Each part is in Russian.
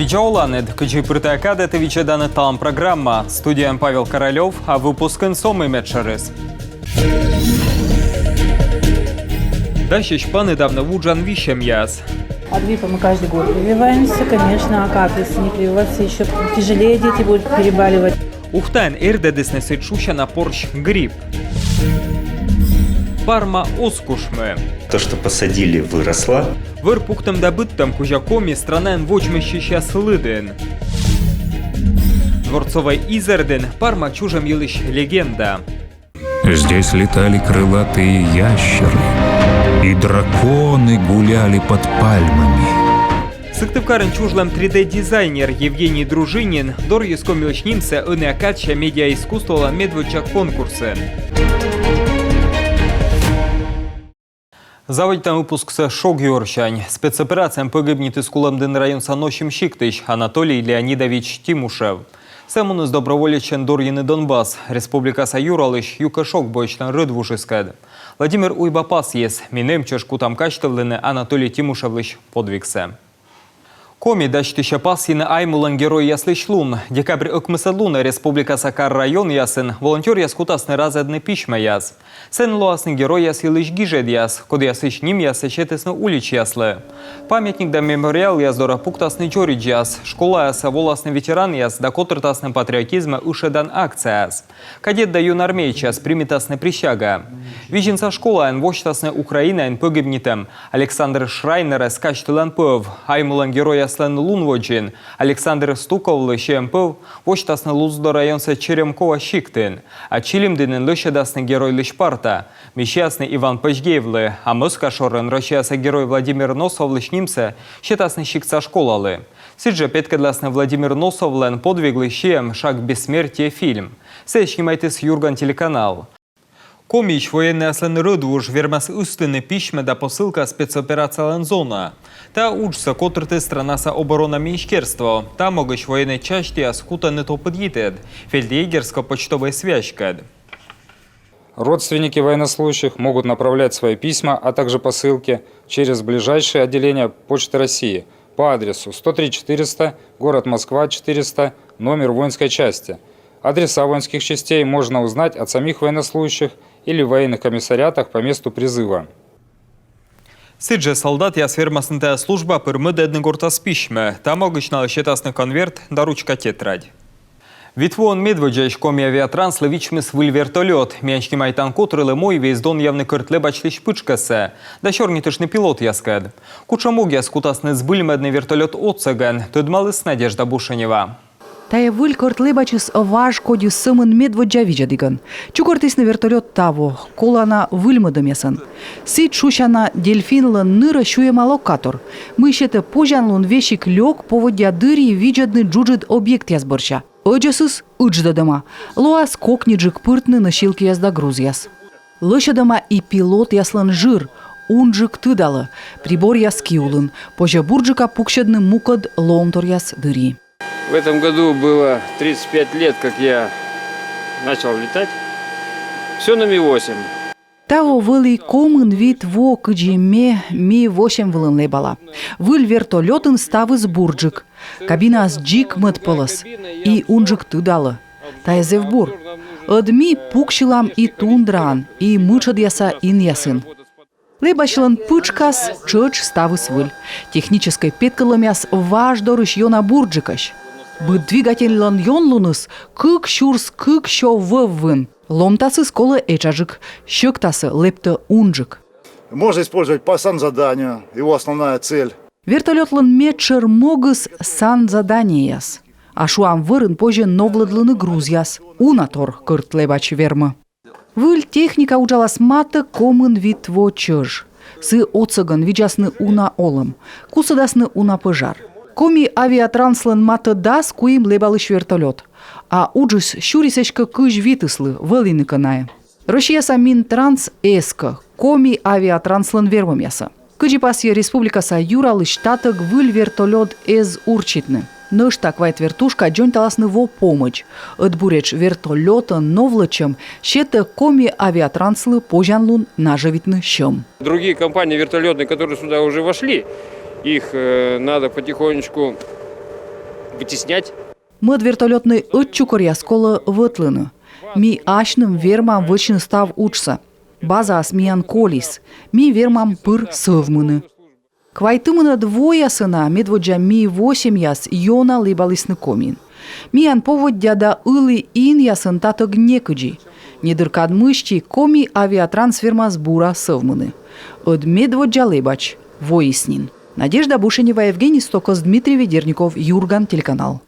Виджауланед, качи притакада те вичедана талам программа. Студия Павел Королев, а выпуск Сомы Медшерес. Дальше шпа недавно вуджан вищем яс. От гриппа мы каждый год прививаемся, конечно, а как, если не прививаться, еще тяжелее дети будут перебаливать. Ухтайн эрдедесне сечуща на порш грипп. Парма оскушме. То, что посадили, выросло. Вырпухтом добытым кужакоми странаен вочмещища слыден. Дворцовой Изерден парма чужем елыш легенда. Здесь летали крылатые ящеры, и драконы гуляли под пальмами. Сыктывкарын чужлам 3D-дизайнер Евгений Дружинин дор ескомилочнимся и акача медиаискусствола медвочак конкурсы. Заводитам выпуск с Шок-Юрчань. Спецоперациям погибнет из Куламдын район Санощим Шиктыч Анатолий Леонидович Тимушев. Сэмун из доброволечен Дорьины Донбасс. Республика Саюралыш Юкашок бойчтан рыдвушискад. Владимир Уйбапас ес. Минем чешку там качтовлены Анатолий Тимушевлыш подвигсе. Коми дачтыша пасины аймулан герой яслышлун. Декабрь ыкмысадлуна Республика Сакар район ясын. Волонтер яскутасны разадны пишма яс. Сен луасны герой ясылыш гижед яс. Код ясыш ним ясычетесны улич яслы. Памятник да мемориал яздора пуктасны джоридж яс. Школа яса воласны ветеран яс. Да котыртасны патриотизма ушедан акция яс. Кадет да юнармейч яс примитасны присяга. Виженца школа ан вочтасны Украина ан погибнитем. Александр Шрайнер скачтылан пов. Аймулан герой Слен Лунводжин, Александр Стуковлы Щемпов, вочтасны Луздо районса Черемкова Шиктын, а Чилимдынын лышедасны герой Лышпарта, Мещасны Иван Пажгеевлы, а Москашорын рощаса герой Владимир Носовлы Шнимса, щетасны Шикца школалы. Сиджа петкадласны Владимир Носовлен подвиглы щем «Шаг бессмертия» фильм. Сечнимайтес Юрган телеканал. Комич военный аслен рыдвуж вермас устыны пишме да посылка спецоперация Лензона. Та учса котрты странаса оборона Міністерства. Та могыч военной части аскута не то подъедет. Фельдъегерско-почтовая связка. Родственники военнослужащих могут направлять свои письма, а также посылки через ближайшие отделения Почты России по адресу 103 400, город Москва 400, номер воинской части. Адреса воинских частей можно узнать от самих военнослужащих или в военных комиссариатах по месту призыва. Сидже солдат яс вермасная служба пырмыды едногорта с письме. Там могычнал щетасный конверт да ручка тетрадь. Витвон медведжеш коми авиатранс левичмис выль вертолет. Менчки майтан котрылы мой весь дон явный кыртле бачлиш пычкасы. Да чернитышный пилот яскад. Кучамог яскутасный сбыль медный вертолет отцеган. Тудмалыс Надежда Бушенева. Тая выль кортлебачис ваш кодю сымын медводжа виджадыган. Чукортис на вертолет того, колана выльмадым ясан. Сид шушана дельфинлан ныра шуема локатор. Мышете пожанлун вещик лёг поводя дыри виджадны джуджид объект язборча. Оджасыс ыдждадама. Луас кокниджик пыртны носилки язда груз яс. Лышадама и пилот яслан жир. Унджик тыдалы. Прибор яскиулын. Пожа бурджика пукшадны мукад ломтор яс дыри. В этом году было 35 лет, как я начал летать. Все на Ми-8. Тао вылый комын вид во кыджиме Ми-8 вылын лебала. Выль вертолетын ставыз бурджик. Кабина с джик мыт полос. И унджик тыдалы. Тайзев бур. Адми пукшилам и тундран, и мычад яса ин ясын. Лебашлан пычкас чыч ставыз выль. Технической петкалымяс ваш дорыш йона бурджикаш. Бы двигательлан йон луныс, кык щурс кык що вывын. Ломтасы сколы эчажик, щыктасы лепты унжик. Можно использовать по санзаданию, его основная цель. Вертолетлан метчер могыс санзаданияс. А шуам вырын позже новладланы грузяс. Унатор кырт лебач вермы. Выль техника уджалас маты комын вид во чыж. Сы оцыган виджасны уна олым. Кусадасны уна пыжар. Коми авиатранслан маты дас куим лебалыш вертолет. А уджис щурисечка кыж витыслы вылины каная. Россияса Минтранс эска. Коми авиатранслан вермым яса. Кыджипасия Республика Саюралыш штатык выль вертолет эз урчитны. Ныштак вайт вертушка джон таласны во помощь. Отбуреч вертолета новлачем щета коми авиатранслы пожанлун наживитны щем. Другие компании вертолетные, которые сюда уже вошли, их надо потихонечку вытеснять. Мед вертолетный отчукор яскола вытлыны. Ми ашным вермам вычны став учса. База смиян колис. Ми вермам пыр сывмыны. Квайтымына двое сына, медводжа ми 8 яс, йона либалисны комин. Миян поводдя да ылы ин ясын тато гнекыджи. Недыркад мышчи коми авиатрансферма сбура сывмыны. Од медводжа либач, воиснин. Надежда Бушенева, Евгений Стокос, Дмитрий Ведерников, Юрган, телеканал.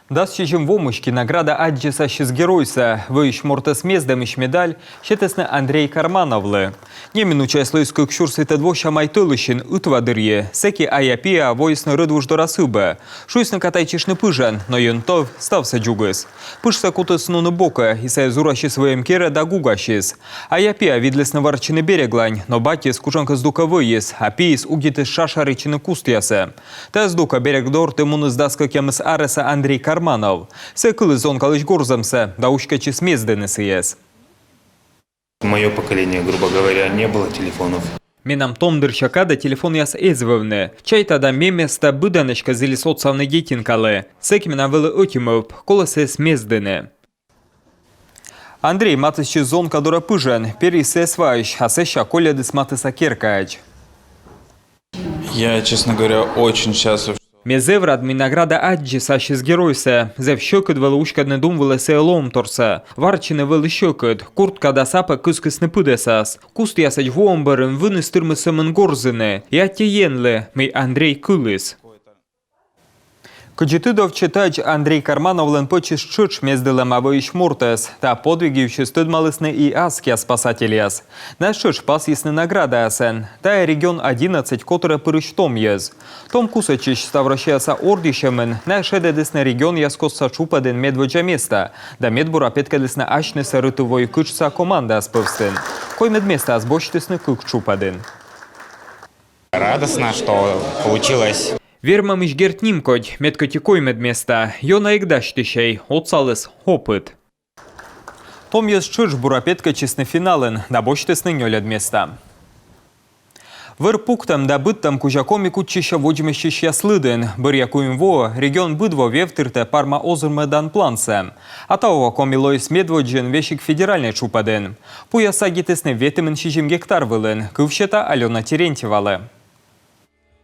Дасчичим вомышки награда аджиса геройса. Выищ мортес мездем ищ медаль, щетесне Андрей Кармановлы. Немину чайслойскую кшур святодвоща майтылыщин утвадырье. Секи аяпия воисны рыдвуш дорасыбе. Шуйсны катайчишны пыжан, но юнтов стався джугыс. Пышса кутыс нуны бока, и сай зуращи своем кере да гугащис. Аяпия видлесны варчины береглань, но батис кужанка сдука выес, а пиис угитыс шашарычины куст ясе. Та сдука берег дорты муныз даска кемыс ареса Андрей Карманов. Секылы зон калыч горзамся, да ушкачи смездены сыес. Мое поколение, грубо говоря, не было телефонов. Менам том дырчака телефон яс эзвывны. Чай тада меместа быданочка зили соцсавны детинкалы. Сек мена вылы отимып, колосе смездены. Андрей матысчы зон кадора пыжан, перисе свайш, а сеща колядыс матыса керкач. Я, честно говоря, очень счастлив. Мезеврад награда аджи сащис геройса. Зев щекот вел ушкадны дум велесе ломторса. Варчины вел щекот. Куртка да сапа кыскыс не пыдесас. Куст ясач вомбарын выныс тырмы сымын горзыны. Я тиенле, мей Андрей Кылыс. Кочетыдов читач Андрей Кармановлен почиш чуч мездылем авоищ муртес, та подвигивши стыдмалысны и аския спасателяс. Наш чуч пас ясны награда асен, та регион 11, который пырыч том ез. Том кусачич ставращаяса ордищемен, наш эдесны регион яскоса чупаден медводжа места, да медбура петкадесны ашны сарытывой кычса команда аспывстын. Кой медместа азбочтесны кык чупаден. Радостно, что получилось. Вермам иш герт нимкодь, медкотикой медместа, йона игдаштищей, отсалыс опыт. Том ез чуч бурапетка честны финален, да бочтесны нёлед места. Выр пуктам да быттам кужакоми кучища воджмещищ яслыден, бір якуем во, регион быдво вевтырте парма озырмы дан плансе. А того комилойс медводжен вешик федеральный чупаден. Пуя сагитесны ветемен 6 гектар вылен, кывщета Алена Терентьевалы.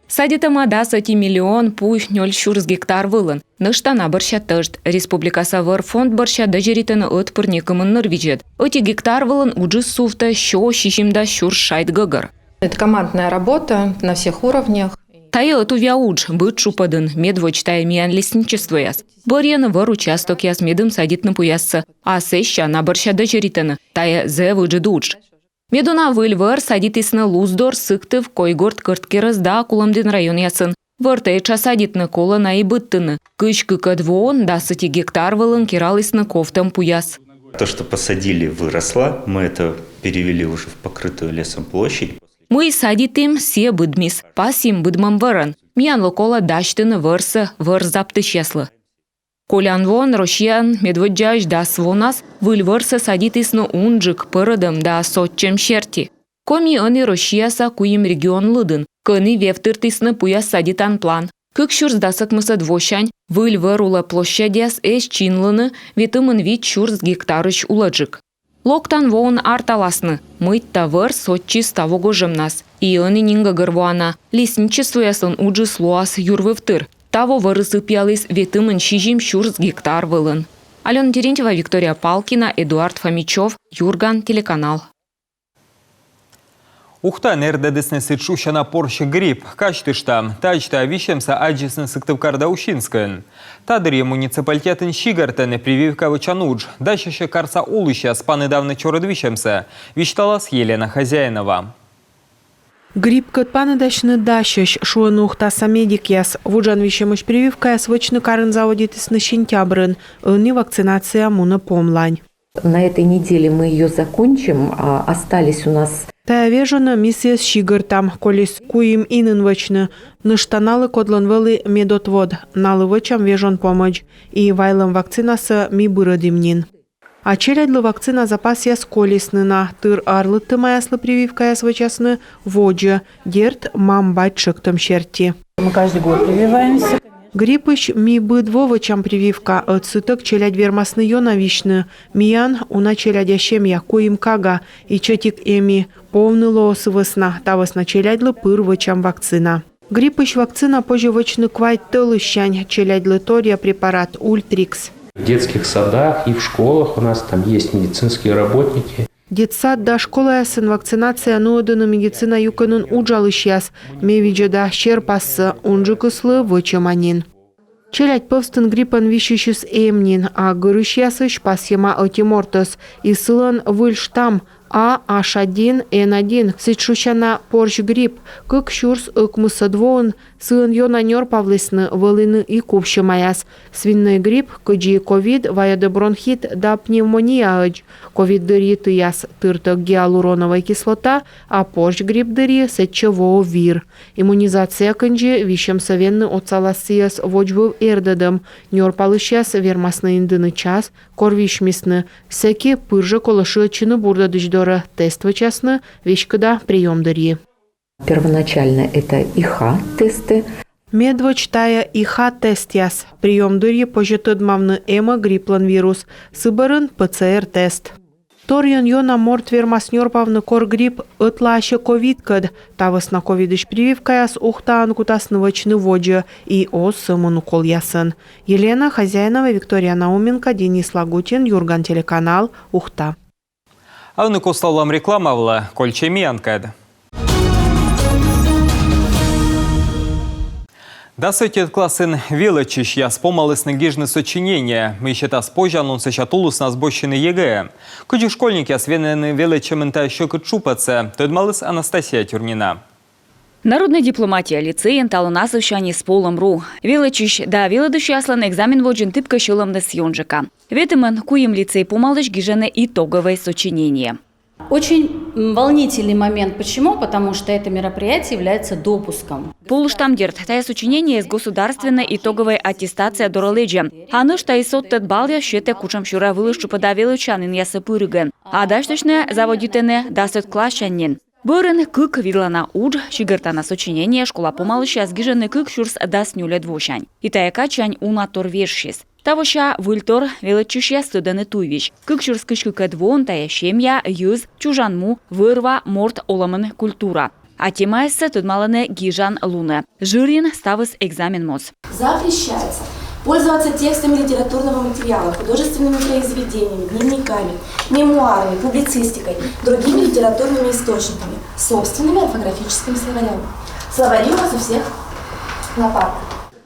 Садитама да 1 миллион пуй 0 гектар вылын. Ныштана борща тышт. Республикаса выр фонд борща дажеритыны от пырникымын нырвиджет. Оти гектар вылын уджы суфта шо шишимда шур шайт гыгыр. Это командная работа на всех уровнях. Тая от увяудж быт шупадын медвоч тая миян лесничество яс. Борьяны выр участок яс медым садитны пуяссы. А сеща на борща дажеритыны. Тая зе выджы дудж. Медуна выльвыр садитысны луздор сыктыв койгорт кырткерыз да куламдын район ясын. Выртайча садитны кола на и быттыны. Кычкы кадвон да 1 гектар вылын кералысны кофтам пуяс. То, что посадили, выросло. Мы это перевели уже в покрытую лесом площадь. Мы садитым се быдмис, пасим быдмам вырын. Миян локола даштыны вырсы, выр заптыш яслы. Колян вон рошьян медводжаж да свонас выльвырсы садитысны унджик пырыдым да сотчем шерти. Коми аны рошьяса куим регион лыдын, кыны вевтыртысны пуяс садитан план. Кык шурс да сыкмысы двощань, выльвыр ула площадяс эш чинлыны, витымын вит шурс гектарыч уладжик. Локтан вон арталасны, мыть тавыр сотчи ставого жемнас. И аны нинга гырвуана, лесничество ясын уджы слуас юрвывтыр. Таво вырысып ялыс ветымын 6 шурс гектар вылын. Алена Терентьева, Виктория Палкина, Эдуард Фомичев, Юрган, телеканал. Ухта нердедесне сычуща на порще гриб, качтышта, тачта вищемса аджисны сыктывкарда ущинскын. Тадырье муниципалитетін щигартыны прививка вычанудж, дащаща карса улыща спаны давны чородвищемса, вищталас Елена Хозяинова. Гриб кытпаны дашны дащащ шуыны ухтаса медик яс, вуджан вищемыш прививка яс вычны карын заводитысны сентябрын, ынны вакцинация муны помлань. На этой неделе мы ее закончим, остались у нас... Тая вежена миссия с щигартам, колес куим инын вычны, ныштаналы кодланвелы медотвод, налы вычам вежон помощь, и вайлым вакцинасы ми бырыдимнин. А чередлы вакцина запас яс колеснына, тыр арлытты маяслы прививка яс вычасны воджа, дерт мам бать шыктым щерти. Мы каждый год прививаемся. Гриппыш ми быдвовычам прививка циток челядь вермасны йонавишны, миян уна челядящем якуим кага, и четик эми повны лосы весна, та весна челядлы пырвычам вакцина. Гриппыш вакцина поживочны квайт тылыщань, челядлы тория препарат Ультрикс. В детских садах и в школах у нас там есть медицинские работники. Детсад да школа сын вакцинация нуодыны медицина юканын уджалыщяс, мевиджеда щерпасы унжыкыслы вычаманин. Челядь повстын гриппан вищищис эмнин, а гырыщясыш пасьема отимортос, и сылан выльштам H1N1 сычушана порш грипп, кык щурс ыкмыса двоун, сын йонанер павлысны вылыны и купщамаяс. Свинный грипп, кыджи ковид, ваядобронхит да пневмония ыдж. Ковид дыри тыяс тыртык гиалуроновая кислота, а порш грипп дыри сетчево вир. Иммунизация кынджи вищем совенны оцаласияс вочбыв эрдадым, нер палыщас вермасны индыны час, корвишмисны, секи пыржы колышы чыны бурда дыждор. Тест вычасны, вещкада прием дыри. Первоначально это ИХ-тесты. Медвоч тая ИХ-тест яс. Прием дыри пожитыдмавны эма грипплан вирус. Сыбырын ПЦР-тест. Торьон йона морт вермаснер павны кор грипп ытлаще ковид-кад. Тавысна ковидыш прививка яс ухтаан кутасны вочны воджы и оз сымын укол ясын. Елена Хозяинова, Виктория Науменко, Денис Лагутин, Юрган телеканал, Ухта. А вони косталам рекламавла, кольчемі анкед. Да сотет классен величиш я спомалась на гижны сочинения. Мы еще та спозже анонса чатулус на сбощины ЕГЭ. Куди школьники освенены величем та еще кучупаться, то дмалась Анастасия Тюрнина. Народная дипломатия лицеен талонасовщани с полом ру. Величиш да велодущаслан экзамен воджен тыпка шилом на съемжика. Ветемен куем лицей помалыш гижены итоговое сочинение. Очень волнительный момент. Почему? Потому что это мероприятие является допуском. Полуштамдерт, тая сочинение из государственной итоговой аттестации дороледжа. Аны что и соттет баля щете кучам щура вылышу подавилучанин ясыпырыган. А дальше заводитене дастет клашанин. Бырын кык видлана удж, чигыртана сочинение школа помалыша сгижены кык щурс даст нюле двушань. И таяка чань унатор вершис. Тавоща выльтор величища студены туйвич. Кык щурс кышкыка двон тая щемья, юз, чужанму, вырва, морт оламын культура. А темайся тудмаланы гижан луны. Жирин ставыс экзамен моц. Запрещается пользоваться текстами литературного материала, художественными произведениями, дневниками, мемуарами, публицистикой, другими литературными источниками, собственными орфографическими словарями. Словари у вас у всех на парте.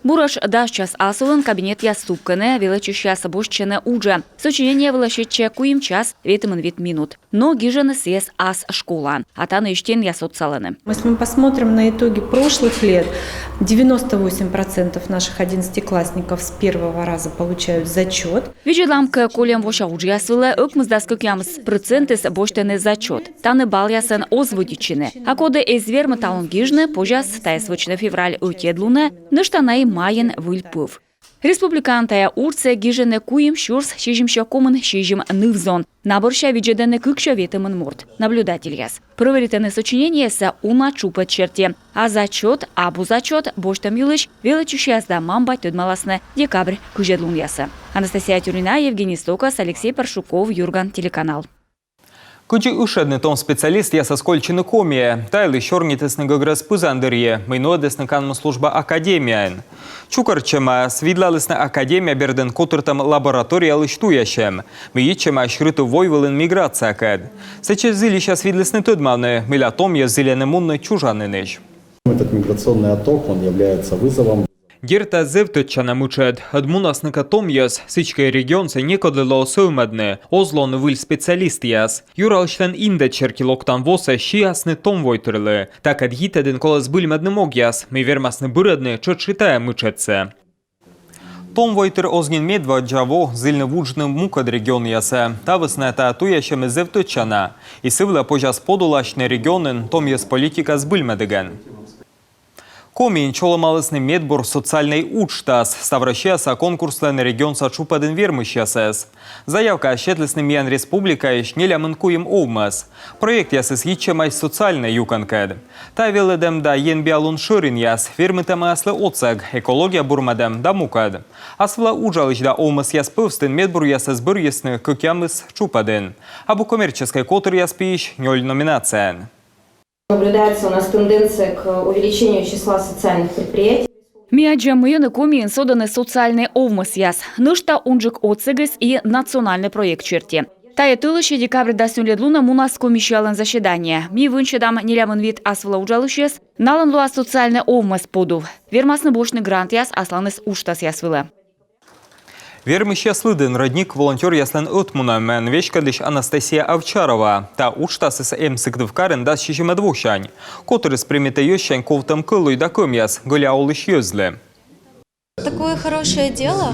Бураш дашчас асылын кабинет яступканы величища собощены уже. Сочинение величече куим час ветымын вет минут. Но гижаны съес ас школа. А таны иштен ясотсаланы. Если мы посмотрим на итоги прошлых лет, 98% наших 11-классников с первого раза получают зачет. Виджеламка колем воша уджиясвылы ыкмыздаскык ямс процентес боштены зачет. Таны бал ясын озводичины. А коды эзвермы талон гижны пожас тайсвычны февраль утедлуны ныштанай майын выльпыв. Республикантая урция гижены куим щурс шижимща комын шижим нывзон. Наборща виджедены кыкща ветымын морт. Наблюдатель яс. Проверитены сочинение са уна чупат черте. А зачет, абу зачет, боштам юлыш, величуща да мамба тюдмаласны декабрь кыжедлун ясы. Анастасия Тюрнина, Евгений Стокас, Алексей Паршуков, Юрган телеканал. Кучи ушедный том специалист я соскольчины комия, тайли щорнитесны гаграс пузандырье, майнодесны канма служба академиян. Чукарчема свидлалысна академия берден котыртам лаборатория лыштуящем. Миичема шрыты войвылын миграция кэд. Сейчас зилища свидлысны тыдманы, миля том я зеленемунны чужаныныш. Этот миграционный отток, он является вызовом. Герта зевточана мучед, адмунасника том яс, сычкай регионца некодлило соймадны, озлон выль специалист яс. Юралштен инде черкилоктан воса щиясны том войтырлы. Так адгитеден колас быльмадны мог яс, мы вермасны бырадны, чот шитая мучедце. Том войтыр озгин медва джаво зильны вуджны мукад регион яса. Тавысна та туящем зевточана. И сывла пожас подулашны регионын том яс политика сбыльмадыган. Комин чоломалысны медбур социальный учтас, ставращаса конкурслен регион сачупадын вермыщасес. Заявка ощетлысны миян республика иш нелямынкуем овмас. Проект ясыс ичемай социальный юканкед. Та веледем да енбиалун шырын яс, вермытама аслы оцег, экология бурмадем да мукад. Асвла ужалыч да овмас яс пывстын медбур ясыс бір ясны кыкямыс чупадын. Абу коммерческой котыр яс пиш ноль номинация. Наблюдается у нас тенденция к увеличению числа социальных предприятий. Миаджа мыйны комин соданы социальный овмыс яс. Нышта унжик оцегес и национальный проект черти. Тая тылыще декабрь да сюледлуна мунас комиссиялын заседание. Ми вынчедам нелямын вид асвла ужалышес, налын луа социальный овмыс подув. Вермасны бошны грант яс асланыс уштас ясвылы. Вермыща слыдын родник волонтер яслен отмуна мен вешкадыш Анастасия Овчарова. Та уштасы с сыкдывкарын да щищеме двухщань. Который спримете ёщань ковтам кылу и да комьяс, голя олыш ёзле. Такое хорошее дело.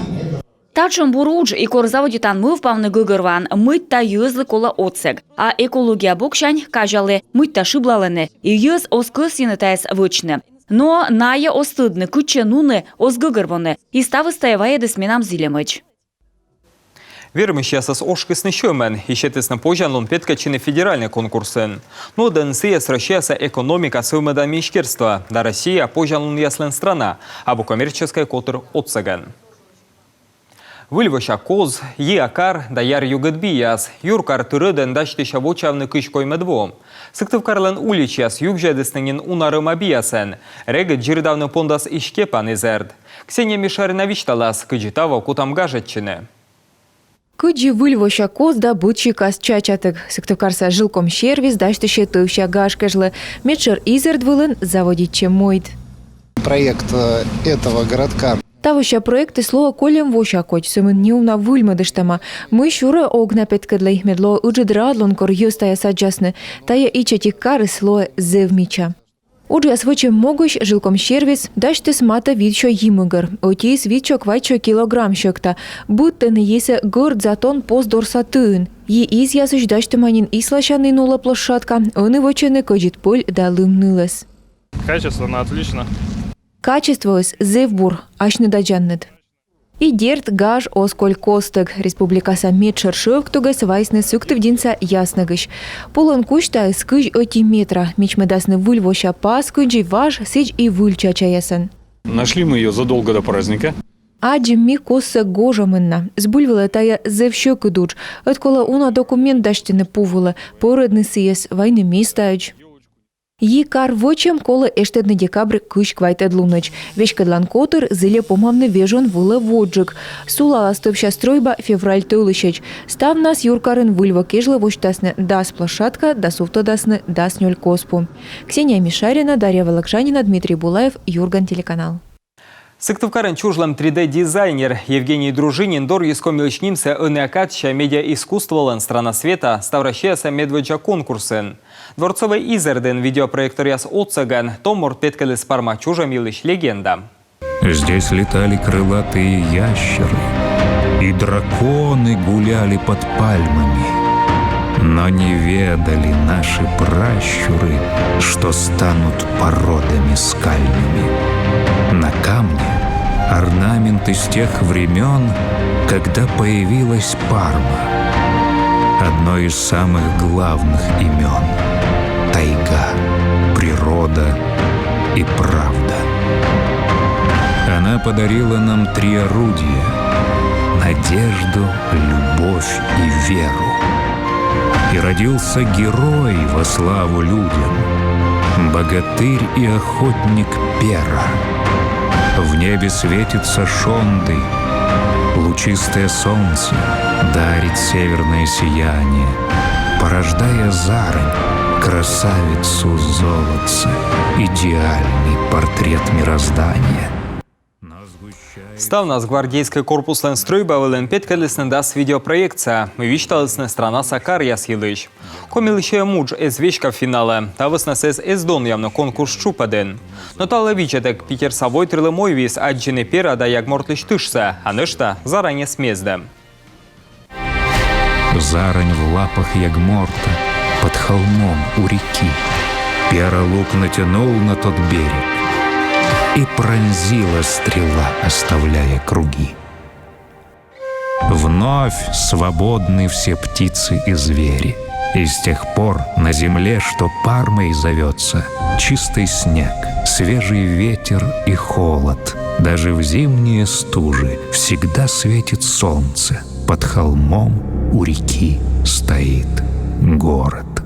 Тачым бурудж и корзаводитан мы впавны гыгырван, мыть та ёзлы кола оцег. А экология бокщань кажалы мыть та шиблалыны. И ёз оскыс янытайс вычны. Но ная остыдны, кыче нуны озгыгырваны. И ставы стаевая десменам зилемыч. Вермыща с ошкысны щемен, ищетысны пожанлун петкачины федеральный конкурсын. Но ДНС сращается экономика сылмыда мишкерства. Да Россия пожанлун яслен страна, а бу коммерческая котыр отсаган. Выльваща коз, еакар, да яр югадбияс, юркар тырыден дачтыша вочавны кышкой медвом. Сыктывкарлен уличяс югжедыснынин унарым абиясен, регет жирдавны пондас ишкепан изерд. Ксения Мишарина вичталас, кыджитава кутамгажетчины. Кыджи выльваща коз да бычикас чачатык. Сыктывкарса жилком сервис дачтыше тывща гашкежлы. Медшер изерд вылын заводить мойд. Проект этого городка. Тавыща проекты слово колем воща коч, сымын неумна выльмадыштама. Мы шуры огна петкадлай, медло уджидрадлон кор юстая саджасны, тая ичатик кары слово зевмича. Уджиас вычем могущ жилком сервис, дачтыс мата видчо йимыгар, отис видчо квайчо килограмм щекта, будто не есе горд затон поздорса тын. Е из ясыш дачтыманин ислащаны нула площадка, он и вочены кожит поль да лымнылас. Качественно, отлично. Качествоес зевбур, ашны даджаннет. И дерт гаж осколь костык. Республикаса медшер шövктугас вайсны сюктывдинца ясныгыш. Полон кучта скыж оти метра. Мичмедасны выльвоща пас кыджи важ сыч и выльча чаясан. Нашли мы ее задолго до праздника. Аджим ми коса гожамынна. Збульвила тая зевщёк идуч. Откола уна документ даштины пувыла. Породны сыес, вайны мистач. Йикар вочем кола эштедны декабрь кыш квайтедлуныч. Вешкадлан котыр зыле помамны вежон вылы воджик. Сулала стопща стройба февраль тылыщеч. Став нас юркарын выльва кежлы воштасны дас площадка, да суфтодасны дас нёль коспу. Ксения Мишарина, Дарья Волокжанина, Дмитрий Булаев, Юрган телеканал. Сыктывкарын чужлам 3D-дизайнер Евгений Дружинин дор искомилочнимся ынеакатча медиа-искусстволын страна света ставращеса медведжа конкурсын. Дворцовый изерден видеопроектор яс отсаган, томор петкалыс парма чужамилыш легенда. Здесь летали крылатые ящеры, и драконы гуляли под пальмами. Но не ведали наши пращуры, что станут породами скальными. На камне орнамент из тех времен, когда появилась Парма. Одно из самых главных имен – тайга, природа и правда. Она подарила нам 3 орудия – надежду, любовь и веру. И родился герой во славу людям, богатырь и охотник Пера. В небе светится Шонды, лучистое солнце дарит северное сияние, порождая зарань, красавицу золотца, идеальный портрет мироздания. Став нас гвардейский корпус ленстройба вылен петкалесны дас видеопроекция. Мы вичталесны страна Сакар ясилыш. Комилыше мудж эз вешка в финале. Тавысна сез эз дон явно конкурс чупаден. Но тала вичетек Питер Савой трилымой вис аджины пера да як мортлыш тышса, а нышта заранее смезда. Зарань в лапах ягморта под холмом у реки. Пера лук натянул на тот берег. и пронзила стрела, оставляя круги. Вновь свободны все птицы и звери, и с тех пор на земле, что Пармой зовется, чистый снег, свежий ветер и холод. Даже в зимние стужи всегда светит солнце. Под холмом у реки стоит город.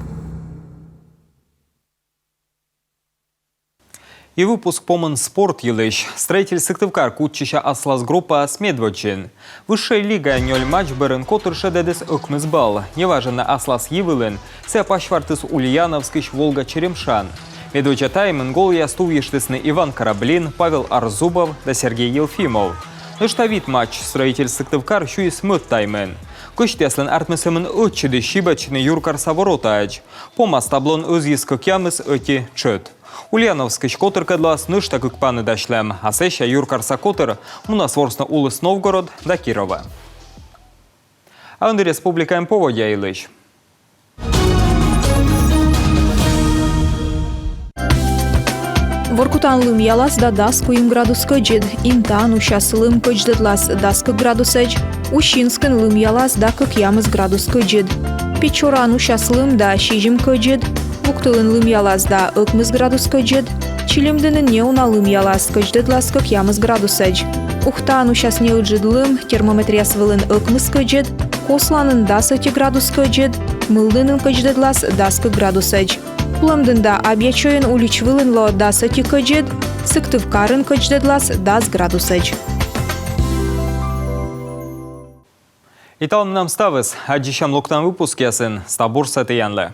И выпуск помон спорт елыш. Строитель сыктывкар кутчища аслас группа Смедвочин. Высшая лига нёль матч берен котырша дедес ыкмызбал. Неважно аслас евылын. Се пашвартыс Ульяновскиш Волга Черемшан. Медвоча таймын гол ясту ештысны Иван Кораблин, Павел Арзубов да Сергей Елфимов. Ныштавит матч строитель сыктывкар щу и смыт таймен. Көштеслен артмысымын өтчіді шибачны Юркар Саворотач. Помас таблон өзгескі кямыс өте чөт. Ульяновскіш котыркадлас нышта күкпаны дашлем, а сеща Юркарса котыр мунасворсна улыс Новгород да Кирова. А онды республика поводя илыш. Воркутанлым ялас да даску им градус көджед, имтан ушасылым көдждедлас даскы градусеж, ущинскын лым ялас да кыкямыз градус көджед. Печоран ушасылым да шижим көджед, Уктылын лым ялас да ыкмыз градус көджед, Чилимдынын неуналым ялас көдждедлас кыкямыз градусеж. Ухтан ушас неуджидлым термометриясвылын ыкмыз көджед, Косланын да сыти градус көджед, Мылдынын көдждедлас даскы градусеж. Пулымдында абьячойын уличвылын ло да сыти көджед, Сыктывкарын көдждедлас дас градусеж. Италым нам ставыз, аджишам локтан выпуск ясын, стабур саты янлы.